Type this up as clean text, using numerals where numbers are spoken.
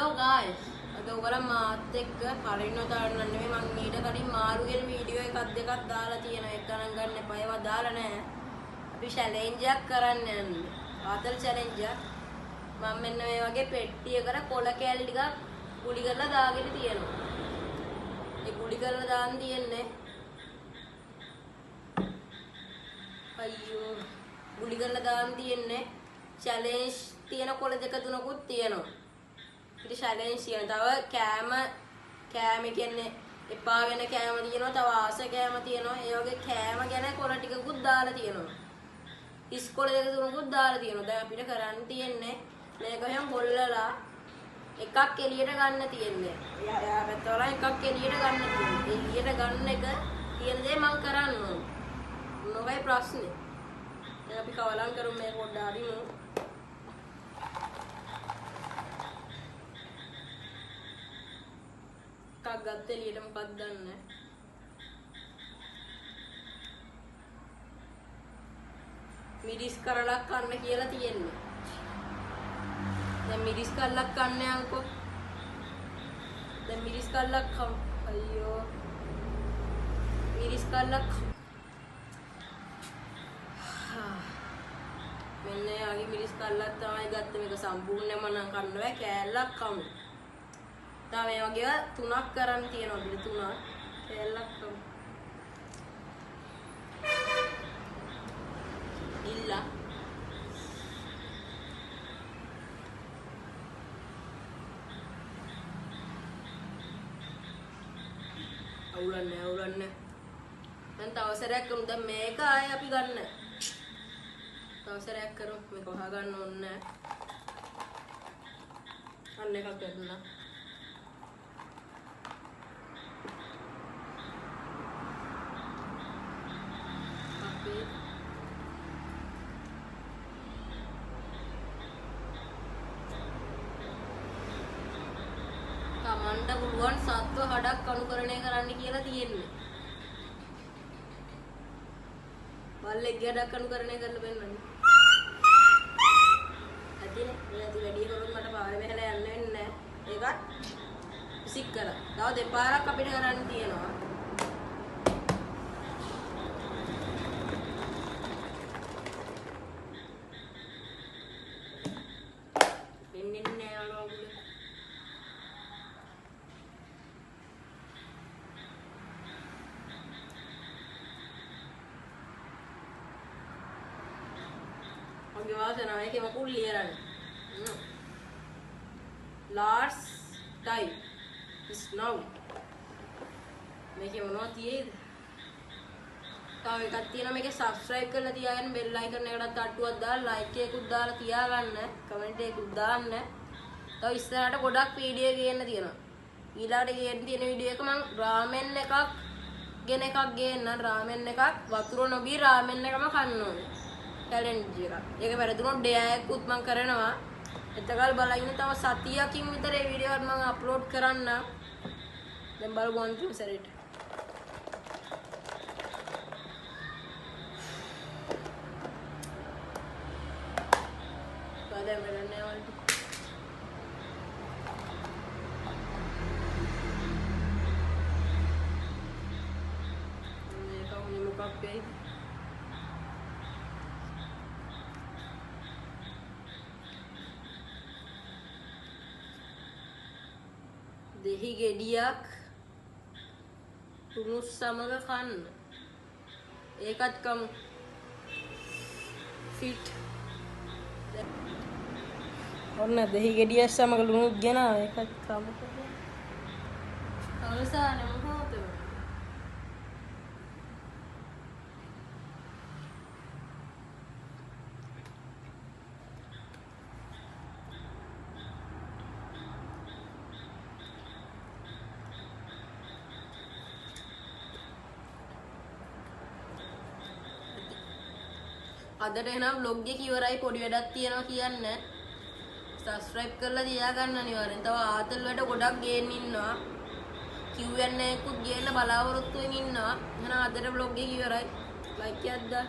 Hello guys. අද ඔයගොල්ලෝ මාත් එක්ක කලින් උදාහරණ නෙමෙයි මම ඊට කලින් මාරු වෙන වීඩියෝ එකක් දෙකක් දාලා තියෙනවා. ඒක ගණන් ගන්න එපා. ඒවා දාලා නැහැ. අපි චැලෙන්ජ් එකක් කරන්න යන්නේ. ආතල් චැලෙන්ජ් එක. මම මෙන්න මේ වගේ පෙට්ටියකට කොළ කෑලි ටිකක් කුලි කරලා දාගෙන තියෙනවා. ඒ කුලි කරලා දාන්න තියෙන්නේ. අයියෝ. කුලි කරලා දාන්න තියෙන්නේ. චැලෙන්ජ් තියෙන කොළ දෙක තුනකුත් තියෙනවා. ඉතින් චැලෙන්ජ් කියන තව කෑම කියන්නේ එපා වෙන කෑම තියෙනවා, තව ආස කෑම තියෙනවා. ඒ වගේ කෑම ගැන කොළ ටිකකුත් දාලා තියෙනවා. ඉස්කොළ දෙක තුනකුත් දාලා තියෙනවා. දැන් අපිට කරන්න තියෙන්නේ මේක එහෙම බොල්ලලා එකක් එළියට ගන්න තියෙන්නේ. එයා පැත්තවල එකක් එළියට ගන්න තියෙන්නේ. එළියට ගන්න එක තියෙන දේ මම කරන්න ඕනේ. මොකයි ප්‍රශ්නේ? දැන් අපි කවලම් කරමු මේ පොඩ්ඩ අරිමු. එකක් ගත්ත එළියට මොකක්ද දන්නේ? මිරිස් කරලක් කන්න කියලා තියෙන්නේ. දැන් මිරිස් කරලක් කන්න යන්කෝ. දැන් මිරිස් කරලක් කම්. අයියෝ. මිරිස් කරලක්. මෙන්න යාගේ මිරිස් කරලක් තමයි ගත්ත මේක සම්පූර්ණයෙන්ම නම් කන්න බෑ කෑල්ලක් කමු. තව මේ වගේ තුනක් කරන් තියෙනවා බිල තුනක් කෑල්ලක් කමු. ඉල්ලා අවුලන්නේ දැන් තව සැරයක් කරමු. දැන් මේක ආයේ අපි ගන්න තව සැරයක් කරමු. මේක වහ ගන්න ඕනේ අන්න එකක් වැදුනා. අපි තමන්ට පුළුවන් සත්ව හඩක් අනුකරණය කරන්න කියලා තියෙන්නේ. බල්ලෙක්ගේ හඩක් අනුකරණය කරලා බලන්න. ඇතිනේ. මේ ඇති වැඩි කරොත් මට පාරේ මෙහෙලා යන්න වෙන්නේ නැහැ. ඒකත් විසික් කරා. තව දෙපාරක් අපිට කරන්න තියෙනවා. වෙන්නේ නැහැ අලෝගුල. ඔගේ වාසනාව එකම කුල්ලිය යරන්න. Last time is now. මේකේ මොනවද තියෙයිද? තව එකක් තියෙනවා මේකේ subscribe කරලා තියාගන්න bell icon එකටත් තට්ටුවක් දාලා like එකකුත් දාලා තියාගන්න comment එකකුත් දාන්න. තව ඉස්සරහට ගොඩක් වීඩියෝ ගේන්න තියෙනවා. ඊළඟට ගේන්න තියෙන වීඩියෝ එක මම රාමෙන් එකක් ගෙන එකක් ගේන්න. රාමෙන් එකක් වතුර නොබී රාමෙන් එකම කන්න ඕනේ. challenge එක. ඒක වැරදුනොත් ඩේ එකකුත් මම කරනවා. එතකල් බලන්න තව සතියකින් විතර මේ වීඩියෝ එක මම අප්ලෝඩ් කරන්න. දැන් බලමු අන්තිම සැරේට. බාදම් වෙන්නේ වලට. මේක උනේ මොකක් වෙයිද? දෙහි ගෙඩියක් තුනුස් සමග කන්න. ඒකත් කමු. ෆිට. ඔන්න දෙහි ගෙඩියක් සමග ලුණුත් ගෙනා ඒකත් කමු. අවසානෙ මොකද? අදට එනම් vlog එක ඉවරයි. පොඩි වැඩක් තියෙනවා කියන්න. subscribe කරලා තියාගන්න අනිවාර්යෙන්. තව ආතල් වැඩ ගොඩක් ගේන්න ඉන්නවා. Q&A එකකුත් ගේන්න බලාපොරොත්තු වෙමින් ඉන්නවා. එහෙනම් අදට vlog එක ඉවරයි. like එකක් දාන්න.